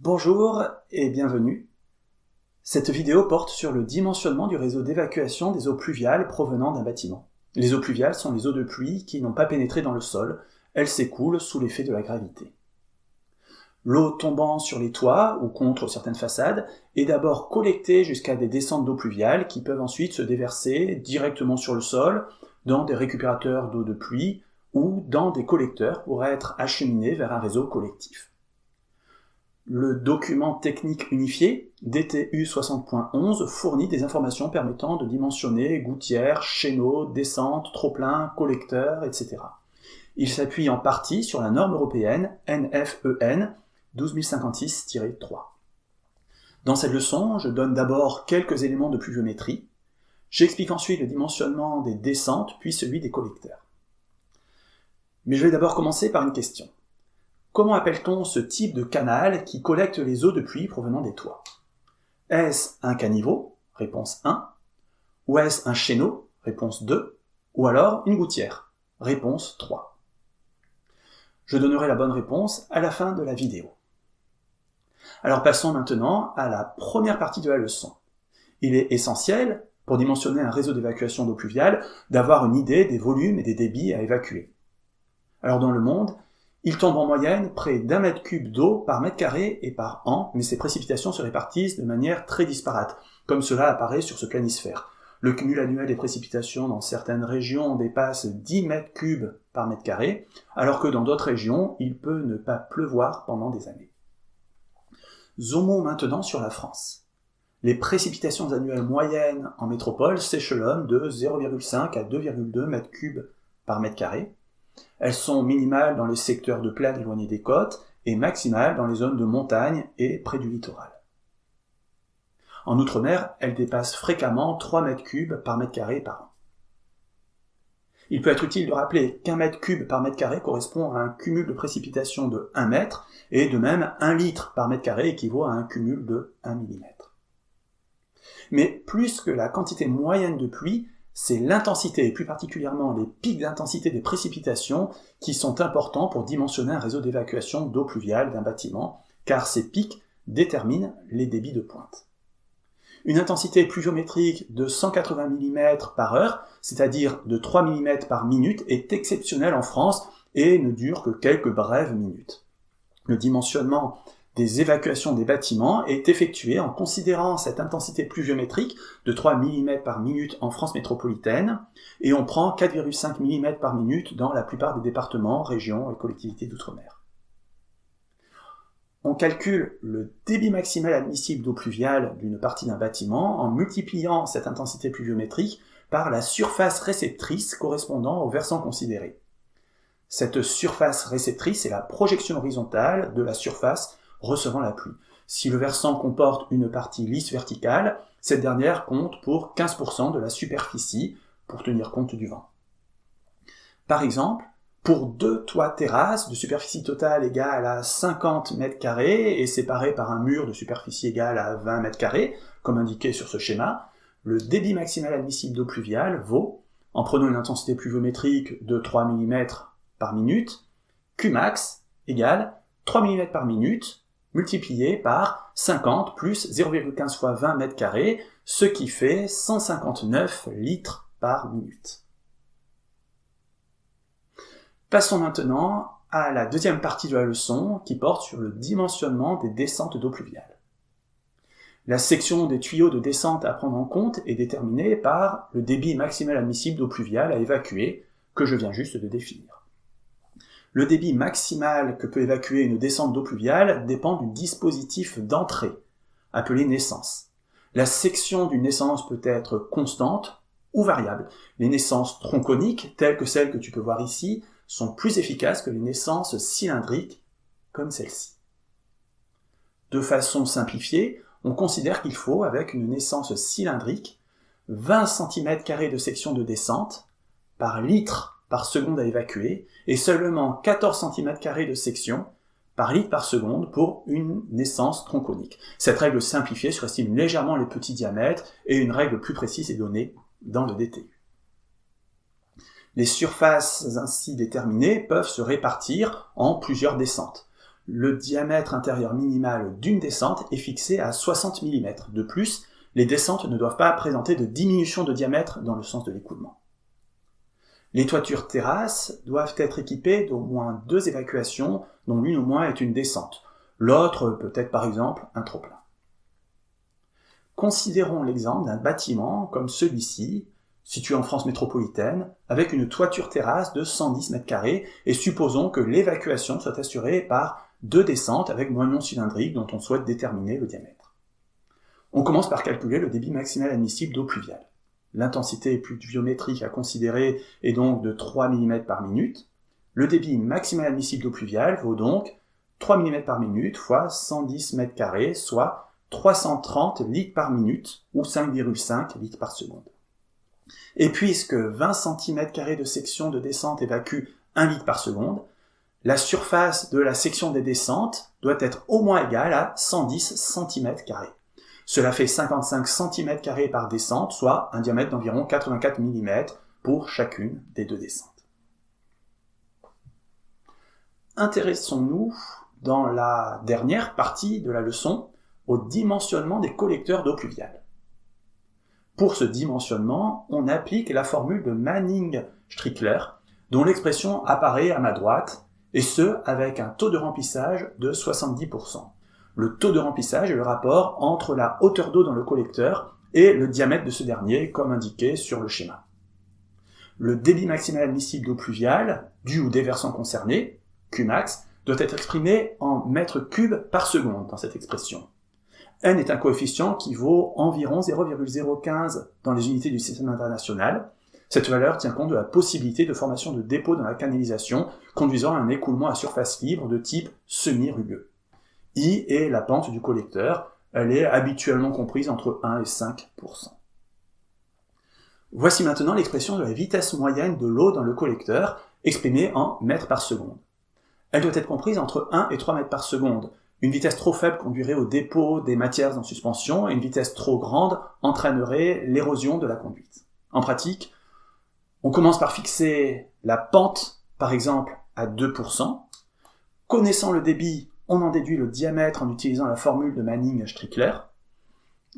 Bonjour et bienvenue. Cette vidéo porte sur le dimensionnement du réseau d'évacuation des eaux pluviales provenant d'un bâtiment. Les eaux pluviales sont les eaux de pluie qui n'ont pas pénétré dans le sol, elles s'écoulent sous l'effet de la gravité. L'eau tombant sur les toits ou contre certaines façades est d'abord collectée jusqu'à des descentes d'eau pluviale qui peuvent ensuite se déverser directement sur le sol, dans des récupérateurs d'eau de pluie ou dans des collecteurs pour être acheminée vers un réseau collectif. Le document technique unifié, DTU 60.11, fournit des informations permettant de dimensionner gouttières, chéneaux, descentes, trop-plein, collecteurs, etc. Il s'appuie en partie sur la norme européenne NFEN 12056-3. Dans cette leçon, je donne d'abord quelques éléments de pluviométrie. J'explique ensuite le dimensionnement des descentes, puis celui des collecteurs. Mais je vais d'abord commencer par une question. Comment appelle-t-on ce type de canal qui collecte les eaux de pluie provenant des toits? Est-ce un caniveau? Réponse 1. Ou est-ce un chéneau? Réponse 2. Ou alors une gouttière? Réponse 3. Je donnerai la bonne réponse à la fin de la vidéo. Alors passons maintenant à la première partie de la leçon. Il est essentiel, pour dimensionner un réseau d'évacuation d'eau pluviale, d'avoir une idée des volumes et des débits à évacuer. Alors dans le monde, il tombe en moyenne près d'1 mètre cube d'eau par mètre carré et par an, mais ces précipitations se répartissent de manière très disparate, comme cela apparaît sur ce planisphère. Le cumul annuel des précipitations dans certaines régions dépasse 10 mètres cubes par mètre carré, alors que dans d'autres régions, il peut ne pas pleuvoir pendant des années. Zoomons maintenant sur la France. Les précipitations annuelles moyennes en métropole s'échelonnent de 0,5 à 2,2 mètres cubes par mètre carré. Elles sont minimales dans les secteurs de plaine éloignés des côtes et maximales dans les zones de montagne et près du littoral. En Outre-mer, elles dépassent fréquemment 3 mètres cubes par mètre carré par an. Il peut être utile de rappeler qu'un mètre cube par mètre carré correspond à un cumul de précipitations de 1 mètre, et de même 1 litre par mètre carré équivaut à un cumul de 1 mm. Mais plus que la quantité moyenne de pluie, c'est l'intensité, et plus particulièrement les pics d'intensité des précipitations, qui sont importants pour dimensionner un réseau d'évacuation d'eau pluviale d'un bâtiment, car ces pics déterminent les débits de pointe. Une intensité pluviométrique de 180 mm par heure, c'est-à-dire de 3 mm par minute, est exceptionnelle en France et ne dure que quelques brèves minutes. Le dimensionnement des évacuations des bâtiments est effectué en considérant cette intensité pluviométrique de 3 mm par minute en France métropolitaine, et on prend 4,5 mm par minute dans la plupart des départements, régions et collectivités d'outre-mer. On calcule le débit maximal admissible d'eau pluviale d'une partie d'un bâtiment en multipliant cette intensité pluviométrique par la surface réceptrice correspondant au versant considéré. Cette surface réceptrice est la projection horizontale de la surface recevant la pluie. Si le versant comporte une partie lisse verticale, cette dernière compte pour 15% de la superficie pour tenir compte du vent. Par exemple, pour 2 toits terrasses de superficie totale égale à 50 m² et séparés par un mur de superficie égale à 20 m², comme indiqué sur ce schéma, le débit maximal admissible d'eau pluviale vaut, en prenant une intensité pluviométrique de 3 mm par minute, Qmax égale 3 mm par minute, multiplié par 50 plus 0,15 fois 20 m², ce qui fait 159 litres par minute. Passons maintenant à la deuxième partie de la leçon qui porte sur le dimensionnement des descentes d'eau pluviale. La section des tuyaux de descente à prendre en compte est déterminée par le débit maximal admissible d'eau pluviale à évacuer, que je viens juste de définir. Le débit maximal que peut évacuer une descente d'eau pluviale dépend du dispositif d'entrée, appelé naissance. La section d'une naissance peut être constante ou variable. Les naissances tronconiques, telles que celles que tu peux voir ici, sont plus efficaces que les naissances cylindriques, comme celle-ci. De façon simplifiée, on considère qu'il faut, avec une naissance cylindrique, 20 cm² de section de descente par litre par seconde à évacuer, et seulement 14 cm² de section par litre par seconde pour une naissance tronconique. Cette règle simplifiée surestime légèrement les petits diamètres, et une règle plus précise est donnée dans le DTU. Les surfaces ainsi déterminées peuvent se répartir en plusieurs descentes. Le diamètre intérieur minimal d'une descente est fixé à 60 mm. De plus, les descentes ne doivent pas présenter de diminution de diamètre dans le sens de l'écoulement. Les toitures terrasses doivent être équipées d'au moins 2 évacuations, dont l'une au moins est une descente. L'autre peut être par exemple un trop-plein. Considérons l'exemple d'un bâtiment comme celui-ci, situé en France métropolitaine, avec une toiture terrasse de 110 m², et supposons que l'évacuation soit assurée par 2 descentes avec moignon cylindrique dont on souhaite déterminer le diamètre. On commence par calculer le débit maximal admissible d'eau pluviale. L'intensité pluviométrique à considérer est donc de 3 mm par minute. Le débit maximal admissible d'eau pluviale vaut donc 3 mm par minute fois 110 m², soit 330 litres par minute, ou 5,5 litres par seconde. Et puisque 20 cm² de section de descente évacue 1 litre par seconde, la surface de la section des descentes doit être au moins égale à 110 cm². Cela fait 55 cm² par descente, soit un diamètre d'environ 84 mm pour chacune des 2 descentes. Intéressons-nous, dans la dernière partie de la leçon, au dimensionnement des collecteurs d'eau pluviale. Pour ce dimensionnement, on applique la formule de Manning-Strickler, dont l'expression apparaît à ma droite, et ce, avec un taux de remplissage de 70%. Le taux de remplissage est le rapport entre la hauteur d'eau dans le collecteur et le diamètre de ce dernier, comme indiqué sur le schéma. Le débit maximal admissible d'eau pluviale, du ou des versants concernés, Qmax, doit être exprimé en mètres cubes par seconde dans cette expression. N est un coefficient qui vaut environ 0,015 dans les unités du système international. Cette valeur tient compte de la possibilité de formation de dépôts dans la canalisation, conduisant à un écoulement à surface libre de type semi-rugueux. I est la pente du collecteur, elle est habituellement comprise entre 1 et 5%. Voici maintenant l'expression de la vitesse moyenne de l'eau dans le collecteur, exprimée en mètres par seconde. Elle doit être comprise entre 1 et 3 mètres par seconde. Une vitesse trop faible conduirait au dépôt des matières en suspension et une vitesse trop grande entraînerait l'érosion de la conduite. En pratique, on commence par fixer la pente, par exemple, à 2%. Connaissant le débit, on en déduit le diamètre en utilisant la formule de Manning-Strickler.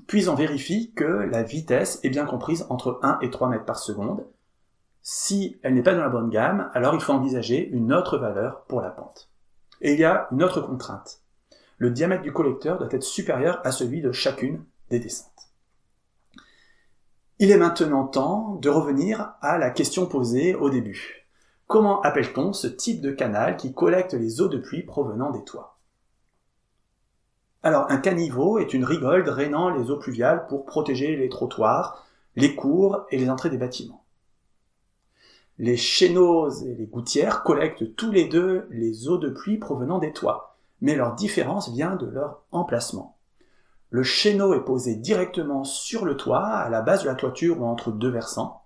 Puis on vérifie que la vitesse est bien comprise entre 1 et 3 mètres par seconde. Si elle n'est pas dans la bonne gamme, alors il faut envisager une autre valeur pour la pente. Et il y a une autre contrainte. Le diamètre du collecteur doit être supérieur à celui de chacune des descentes. Il est maintenant temps de revenir à la question posée au début. Comment appelle-t-on ce type de canal qui collecte les eaux de pluie provenant des toits? Alors, un caniveau est une rigole drainant les eaux pluviales pour protéger les trottoirs, les cours et les entrées des bâtiments. Les chéneaux et les gouttières collectent tous les deux les eaux de pluie provenant des toits, mais leur différence vient de leur emplacement. Le chéneau est posé directement sur le toit, à la base de la toiture ou entre 2 versants.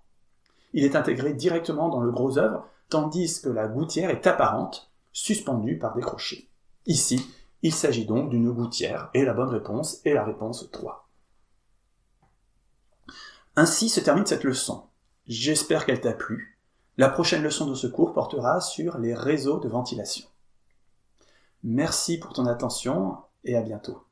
Il est intégré directement dans le gros œuvre, tandis que la gouttière est apparente, suspendue par des crochets. Ici, il s'agit donc d'une gouttière, et la bonne réponse est la réponse 3. Ainsi se termine cette leçon. J'espère qu'elle t'a plu. La prochaine leçon de ce cours portera sur les réseaux de ventilation. Merci pour ton attention et à bientôt.